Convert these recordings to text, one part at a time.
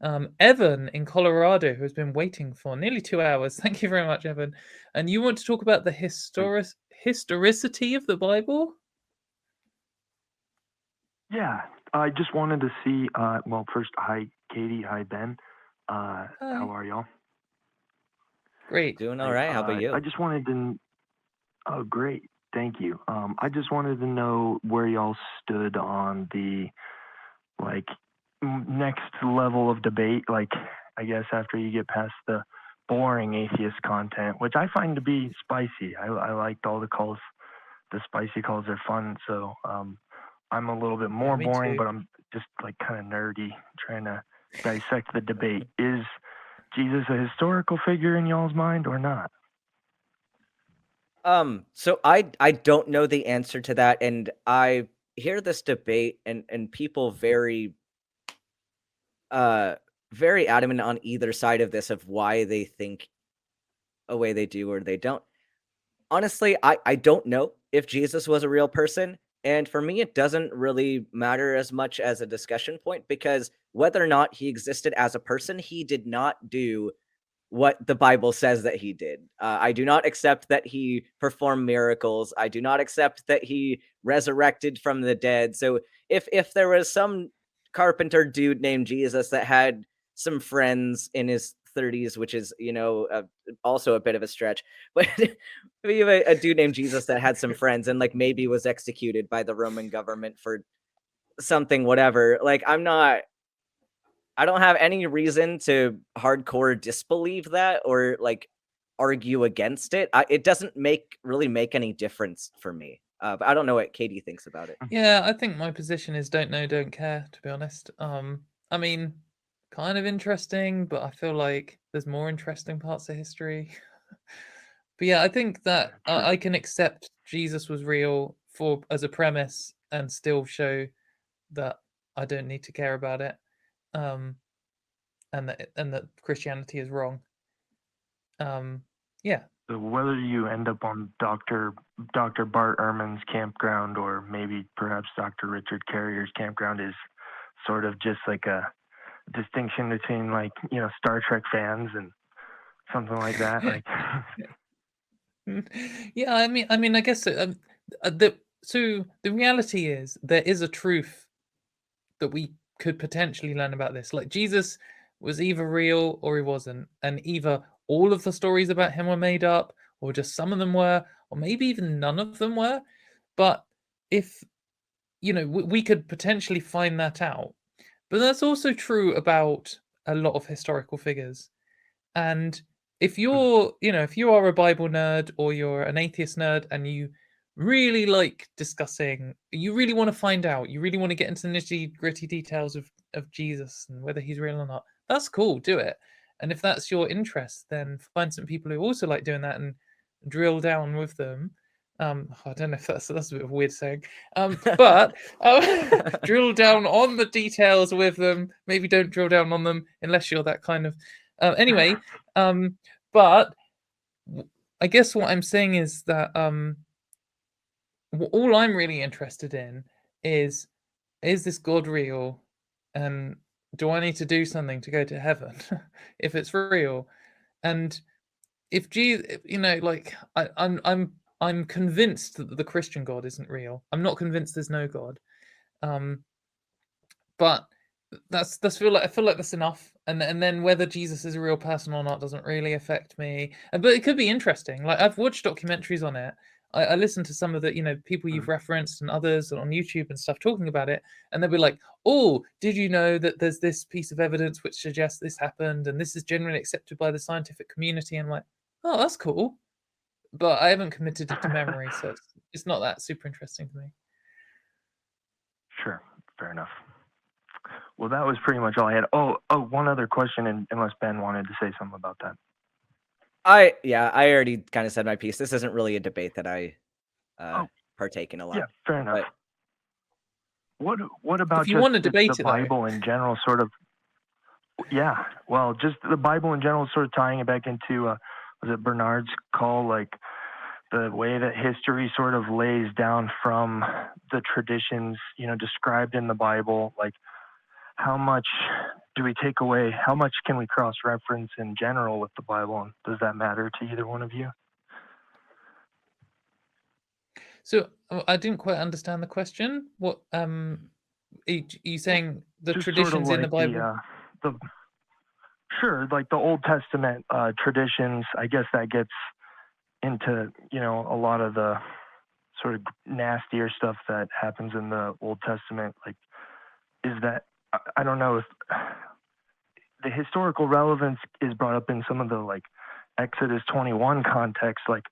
Evan in Colorado, who has been waiting for nearly 2 hours. Thank you very much, Evan. And you want to talk about the historicity of the Bible? Yeah, I just wanted to see. Well, first, hi, Katie. Hi, Ben. How Hi. are y'all? Great. Doing all right. How about I you? just wanted to. Oh, great. Thank you. I just wanted to know where y'all stood on the like next level of debate. Like, I guess after you get past the boring atheist content, which I find to be spicy. I liked all the calls. The spicy calls are fun. So I'm a little bit more me boring, too. but I'm just like kind of nerdy trying to dissect the debate. Is Jesus a historical figure in y'all's mind or not? So I don't know the answer to that, and I hear this debate and people very adamant on either side of this of why they think a way they do or they don't. Honestly, I don't know if Jesus was a real person, and for me it doesn't really matter as much as a discussion point, because whether or not he existed as a person, he did not do what the Bible says that he did. I do not accept that he performed miracles. I do not accept that he resurrected from the dead. So if there was some carpenter dude named Jesus that had some friends in his 30s, which is, also a bit of a stretch, but if you have a dude named Jesus that had some friends and like maybe was executed by the Roman government for something, whatever, like I don't have any reason to hardcore disbelieve that or like argue against it. It doesn't really make any difference for me. But I don't know what Katie thinks about it. Yeah, I think my position is don't know, don't care, to be honest. I mean, kind of interesting, but I feel like there's more interesting parts of history. But yeah, I think that True. I can accept Jesus was real for as a premise and still show that I don't need to care about it. Um, and that Christianity is wrong. Yeah. So whether you end up on Dr. Bart Ehrman's campground or maybe perhaps Dr. Richard Carrier's campground is sort of just like a distinction between like Star Trek fans and something like that. Like, Yeah, I mean, I guess the reality is there is a truth that we could potentially learn about this. Like Jesus was either real or he wasn't, and either all of the stories about him were made up, or just some of them were, or maybe even none of them were. But if we could potentially find that out. But that's also true about a lot of historical figures. And if if you are a Bible nerd or you're an atheist nerd and you really like discussing, you really want to find out, you really want to get into the nitty gritty details of Jesus and whether he's real or not, that's cool, do it. And if that's your interest, then find some people who also like doing that and drill down with them. I don't know if that's a bit of a weird saying, but drill down on the details with them. Maybe don't drill down on them unless you're that kind of. Anyway, but I guess what I'm saying is that all I'm really interested in is this God real, and do I need to do something to go to heaven if it's real? And if Jesus, like I'm convinced that the Christian God isn't real. I'm not convinced there's no God. Um, but I feel like that's enough. And then whether Jesus is a real person or not doesn't really affect me. But it could be interesting. Like I've watched documentaries on it. I listened to some of the people you've referenced and others on YouTube and stuff talking about it, and they'll be like, "Oh, did you know that there's this piece of evidence which suggests this happened, and this is generally accepted by the scientific community?" And I'm like, "Oh, that's cool," but I haven't committed it to memory, so it's not that super interesting to me. sure, fair enough. Well, that was pretty much all I had. Oh, one other question, unless Ben wanted to say something about that. I already kind of said my piece. This isn't really a debate that I partake in a lot. Yeah, fair enough. But what about If you just want to debate the it, though, Bible in general, sort of? Yeah, well, just the Bible in general, sort of tying it back into was it Bernard's call, like the way that history sort of lays down from the traditions, described in the Bible, like how much do we take away? How much can we cross-reference in general with the Bible? And does that matter to either one of you? So I didn't quite understand the question. What you saying the Just traditions sort of in the like Bible? sure, like the Old Testament traditions. I guess that gets into, you know, a lot of the sort of nastier stuff that happens in the Old Testament. Like, is that, I don't know if the historical relevance is brought up in some of the like Exodus 21 context, like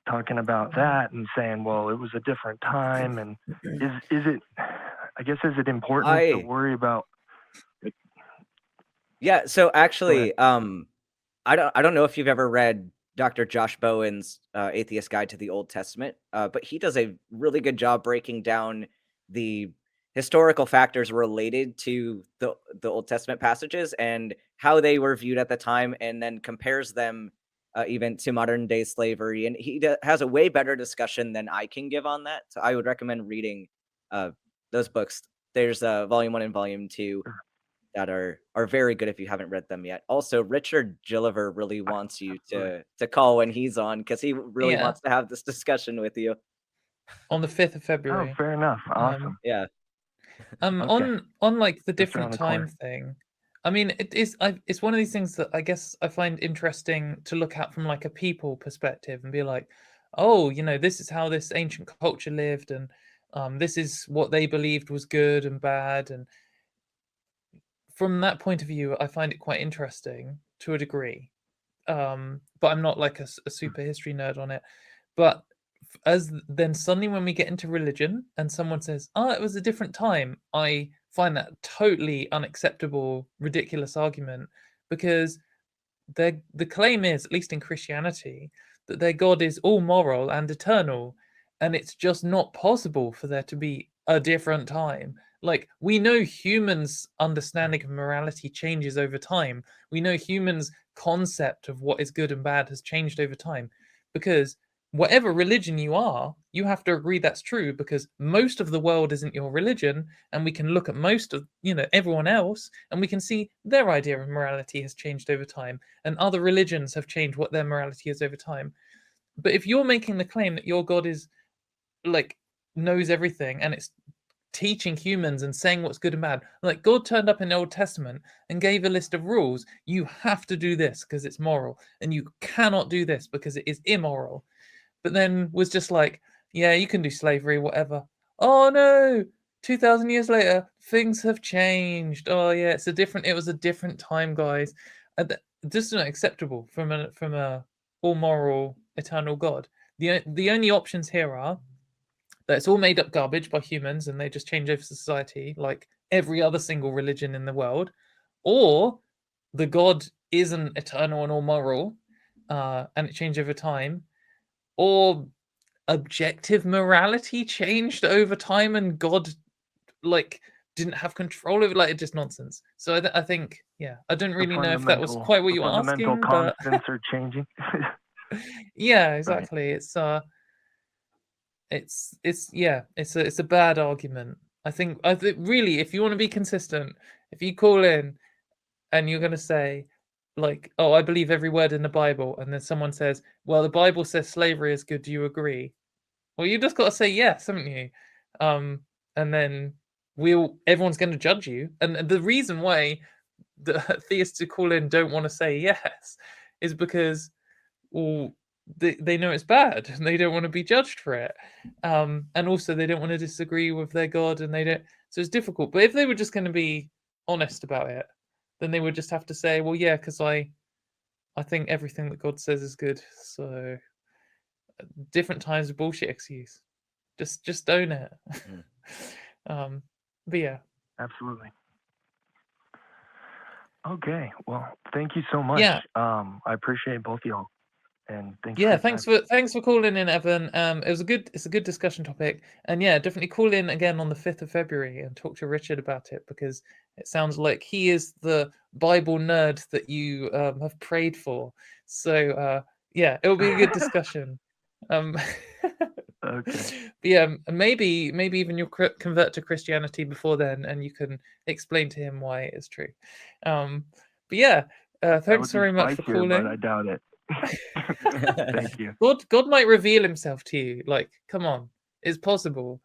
talking about that and saying, well, it was a different time. And is it, I guess, is it important to worry about? Yeah, so actually, I don't know if you've ever read Dr. Josh Bowen's Atheist Guide to the Old Testament, but he does a really good job breaking down the historical factors related to the Old Testament passages and how they were viewed at the time, and then compares them even to modern day slavery. And he has a way better discussion than I can give on that. So I would recommend reading those books. There's Volume 1 and Volume 2 that are very good if you haven't read them yet. Also, Richard Gilliver really wants you to call when he's on, because he really wants to have this discussion with you. On the 5th of Oh, February. fair enough. Awesome. Yeah. Okay. On like the Just around different the time corner. thing. I mean, it's one of these things that I guess I find interesting to look at from like a people perspective and be like, oh, you know, this is how this ancient culture lived, and this is what they believed was good and bad. And from that point of view, I find it quite interesting to a degree. But I'm not like a super history nerd on it. But as then suddenly when we get into religion and someone says, oh, it was a different time, I find that totally unacceptable, ridiculous argument, because the claim is, at least in Christianity, that their God is all moral and eternal, and it's just not possible for there to be a different time. Like, we know humans' understanding of morality changes over time. We know humans' concept of what is good and bad has changed over time, because whatever religion you are, you have to agree that's true, because most of the world isn't your religion, and we can look at most of, you know, everyone else, and we can see their idea of morality has changed over time, and other religions have changed what their morality is over time. But if you're making the claim that your God is like knows everything and it's teaching humans and saying what's good and bad, like God turned up in the Old Testament and gave a list of rules, you have to do this because it's moral, and you cannot do this because it is immoral, but then was just like, yeah, you can do slavery, whatever. Oh no, 2,000 years later, things have changed. Oh yeah, it was a different time, guys. This is not acceptable from a all moral eternal God. The only options here are that it's all made up garbage by humans and they just change over society like every other single religion in the world, or the God isn't eternal and all moral, and it changed over time, or objective morality changed over time and God like didn't have control over, like, it's just nonsense. So I think, yeah, I don't really know if that was quite what you were fundamental asking, but constants are changing. yeah, exactly. Right. It's a bad argument. I think really, if you want to be consistent, if you call in and you're going to say, like, oh, I believe every word in the Bible, and then someone says, well, the Bible says slavery is good, do you agree? Well, you just got to say yes, haven't you? And then everyone's going to judge you. And the reason why the theists who call in don't want to say yes is because, well, they know it's bad and they don't want to be judged for it. And also they don't want to disagree with their God, and they don't. So it's difficult. But if they were just going to be honest about it, then they would just have to say, well, yeah, because I think everything that God says is good. So different times of bullshit excuse. Just own it. But yeah. Absolutely. Okay. Well, thank you so much. Yeah. I appreciate both of y'all. And thanks for calling in, Evan. It's a good discussion topic, and yeah, definitely call in again on the 5th of February and talk to Richard about it, because it sounds like he is the Bible nerd that you have prayed for. So yeah, it'll be a good discussion. Okay. But yeah, maybe even you'll convert to Christianity before then, and you can explain to him why it is true. But yeah, That thanks would be very much for spicier, but I calling. doubt it. Thank you. God might reveal himself to you. Like, come on, it's possible.